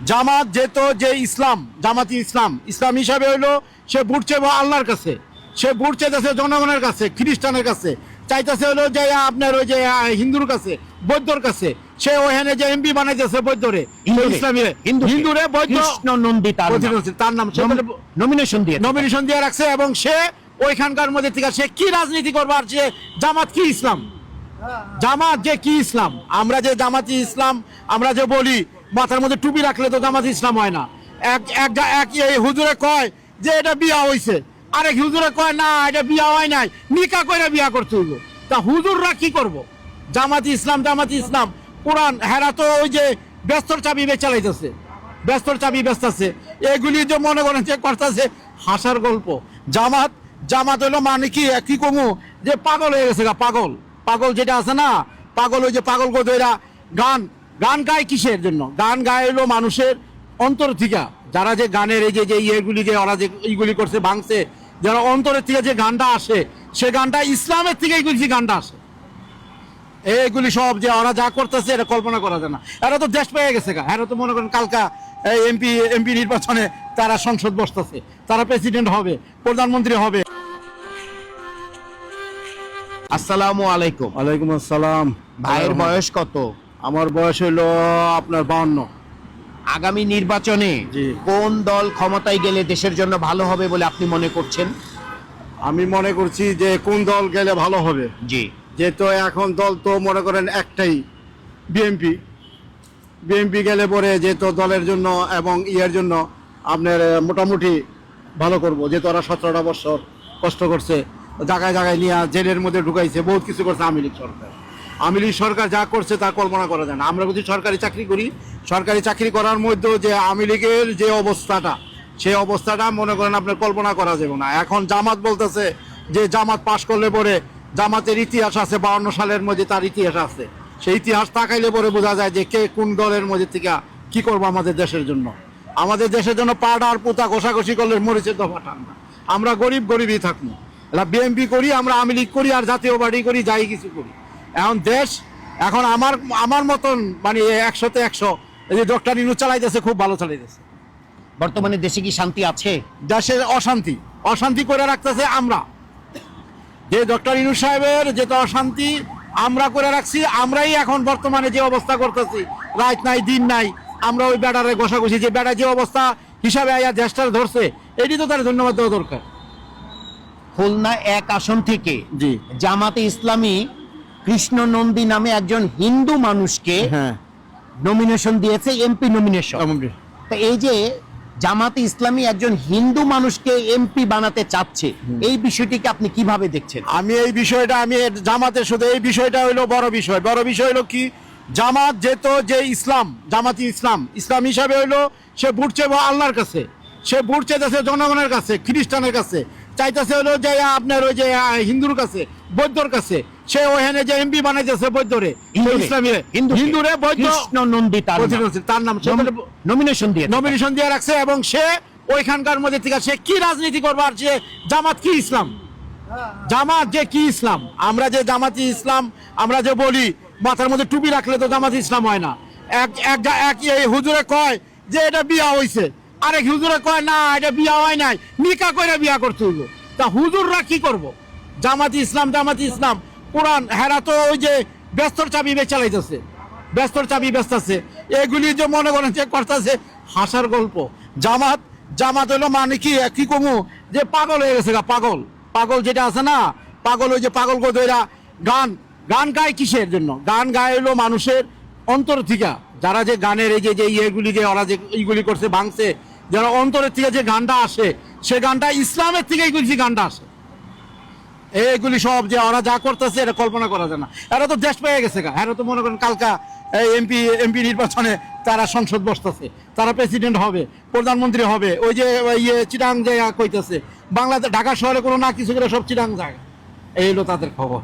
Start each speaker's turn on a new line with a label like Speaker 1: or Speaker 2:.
Speaker 1: জামাত যেহেতু যে ইসলাম, জামাতি ইসলাম, ইসলাম হিসাবে হইলো সে ভোট চাইবে আল্লাহর কাছে, সে ভোট চাইতেছে জনগণের কাছে, খ্রিস্টানের কাছে, চাইতেছে হলো যে আপনার ওই যে হিন্দুর কাছে, বৌদ্ধর কাছে। সে ওখানে যে এমপি বানাইতেছে বৌদ্ধরে, ইসলামী হিন্দুরে বৌদ্ধ তার নাম নমিনেশন দিয়ে রাখছে। এবং সে ওইখানকার মধ্যে থেকে সে কি রাজনীতি করবে, আর সে জামাত কি ইসলাম, জামাত যে কি ইসলাম, আমরা যে জামাতি ইসলাম আমরা যে বলি মাথার মধ্যে টুপি রাখলে তো জামাতি ইসলাম হয় না। এক হুজুরে কয় যে এটা বিয়া হইছে, আরেক হুজুরে কয় না এটা বিয়া হয় নাই, নিকা কইরা বিয়া করতে হইব। তা হুজুররা কি করব? জামাতি ইসলাম, জামাতি ইসলাম কোরআন হেরা তো ওই যে ব্যস্তর চাবি চালাইতেছে, ব্যস্তর চাবি বেচতেছে। এগুলি যে মনে করেন যে করতেছে হাসার গল্প। জামাত হইলো মানে কি কমু যে পাগল হয়ে গেছে, পাগল পাগল যেটা আছে না, পাগল ওই যে পাগল গোদরা গান গায় কিসের জন্য? গান গায় হলো মানুষের অন্তর থেকে, যারা যে গানের এই যে ইয়েগুলি যে ওরা যে এইগুলি করছে ভাঙছে, যারা অন্তরের থেকে যে গানটা আসে, সে গানটা ইসলামের থেকে এইগুলি যে গানটা আসে, এইগুলি সব যে ওরা যা করতেছে এটা কল্পনা করা যায় না। এরা তো দেশ পেয়ে গেছে গা, এরা তো মনে করেন কালকা এমপি নির্বাচনে তারা সংসদ বসতেছে, তারা প্রেসিডেন্ট হবে, প্রধানমন্ত্রী হবে।
Speaker 2: আসসালামু আলাইকুম।
Speaker 1: ওয়ালাইকুম আসসালাম।
Speaker 2: ভাইয়ের বয়স কত?
Speaker 1: আমার বয়স হইলো আপনার 52।
Speaker 2: আগামী নির্বাচনে
Speaker 1: জি।
Speaker 2: কোন দল ক্ষমতায় গেলে দেশের জন্য ভালো হবে বলে আপনি মনে করছেন?
Speaker 1: আমি মনে করছি যে কোন দল গেলে ভালো হবে,
Speaker 2: জি,
Speaker 1: যেহেতু এখন দল তো মনে করেন একটাই, বিএনপি গেলে পরে যেহেতু দলের জন্য এবং ইয়ের জন্য আপনার মোটামুটি ভালো করব। যেহেতু ওরা 17টা বছর কষ্ট করছে, জায়গায় জায়গায় নিয়ে জেলের মধ্যে ঢুকাইছে, বহুত কিছু করছে আওয়ামী লীগ সরকার যা করছে তা কল্পনা করা যায় না। আমরা যদি সরকারি চাকরি করি, সরকারি চাকরি করার মধ্যেও যে আওয়ামী লীগের যে অবস্থাটা, সেই অবস্থাটা মনে করেন আপনার কল্পনা করা যাবে না। এখন জামাত বলতেছে যে জামাত পাশ করলে পরে জামাতের ইতিহাস আছে, 52 সালের মধ্যে তার ইতিহাস আছে, সেই ইতিহাস তাকাইলে পরে বোঝা যায় যে কে কোন দলের মধ্যে থেকে কি করবো আমাদের দেশের জন্য। আমাদের দেশের জন্য পাড়া আর পুতা ঘষাঘষি করলে মরিচের দফা টানবা। আমরা গরিবই থাকবো। এরা বিএনপি করি, আমরা আওয়ামী লীগ করি, আর জাতীয় পার্টি করি, যাই কিছু করি। এখন দেশ এখন আমার মতন মানে 100তে 100 এই যে ডক্টর ইনু চালাইতেছে, খুব ভালো চালাইতেছে।
Speaker 2: বর্তমানে দেশে কি শান্তি আছে?
Speaker 1: দেশের অশান্তি করে রাখতেছে আমরা, যে ডক্টর ইনু সাহেবের যেটা অশান্তি আমরা করে রাখছি। আমরাই এখন বর্তমানে যে অবস্থা করতেছি, রাত নাই দিন নাই, আমরা ওই বেড়ারে ঘষাঘষি, যে বেড়া যে অবস্থা হিসাবে আয়া দেশটার ধরছে, এটি তো তার ধন্যবাদ দেওয়া দরকার।
Speaker 2: খুলনা 1 আসন থেকে
Speaker 1: জি,
Speaker 2: জামাতে ইসলামী কৃষ্ণ নন্দী নামে একজন হিন্দু মানুষকে
Speaker 1: হ্যাঁ,
Speaker 2: নমিনেশন দিয়েছে, এমপি নমিনেশন। তো এই যে জামাতে ইসলামী একজন হিন্দু মানুষকে এমপি বানাতে চাচ্ছে, এই বিষয়টিকে আপনি কিভাবে দেখছেন?
Speaker 1: আমি জামাতের সাথে এই বিষয়টা হইলো বড় বিষয় হইলো কি, জামাত যেহেতু যে ইসলাম, জামাতি ইসলাম, ইসলাম হিসাবে হইলো সে ভোট চাইবে আল্লাহর কাছে, সে ভোট চাইতেছে জনগণের কাছে, খ্রিস্টানের কাছে, চাইতেছে হলো যে আপনার ওই যে হিন্দুর কাছে, বৌদ্ধর কাছে। সে ওখানে যে এমপি বানাইতেছে বৌদ্ধরে, ইসলামী হিন্দুরে বৌদ্ধ
Speaker 2: নন্দী
Speaker 1: তার নাম নমিনেশন দিয়ে রাখছে। এবং সে ওইখানকার মধ্যে থেকে সে কি রাজনীতি করবে, আর সে জামাত কি ইসলাম, জামাত যে কি ইসলাম, আমরা যে জামাতি ইসলাম আমরা যে বলি মাথার মধ্যে টুপি রাখলে তো জামাতি ইসলাম হয় না। এক হুজুরে কয় যে এটা বিয়া হইছে, আরেক হুজুরে কয় না এটা বিয়া হয় নাই, নিকা কইরা বিয়া করতে হইব। তা হুজুররা কি করব? জামাতি ইসলাম কোরআন হেরা তো ওই যে ব্যস্তর চাবি চালাইতেছে, ব্যস্তর চাবি বেচতেছে। এগুলি যে মনে করেন যে করতেছে হাসার গল্প। জামাত হইলো মানে কি কমু যে পাগল হয়ে গেছে গা, পাগল যেটা আছে না, পাগল ওই যে পাগল গোদরা গান গায় কিসের জন্য? গান গায় হলো মানুষের অন্তর থেকে, যারা যে গানের এই যে ইয়েগুলি যে ওরা যে এইগুলি করছে ভাঙছে, যারা অন্তরের থেকে যে গানটা আসে, সে গানটা ইসলামের থেকে এইগুলি যে গানটা আসে, এইগুলি সব যে ওরা যা করতেছে এটা কল্পনা করা যায় না। এরা তো দেশ পেয়ে গেছে গা, এরা তো মনে করেন কালকা এমপি নির্বাচনে তারা সংসদ বসতেছে, তারা প্রেসিডেন্ট হবে, প্রধানমন্ত্রী হবে। ওই যে চিটাং জায়গা কইতেছে, বাংলাদেশ ঢাকা শহরে কোনো না কিছু করে সব চিটাং জায়গা। এই হলো তাদের খবর।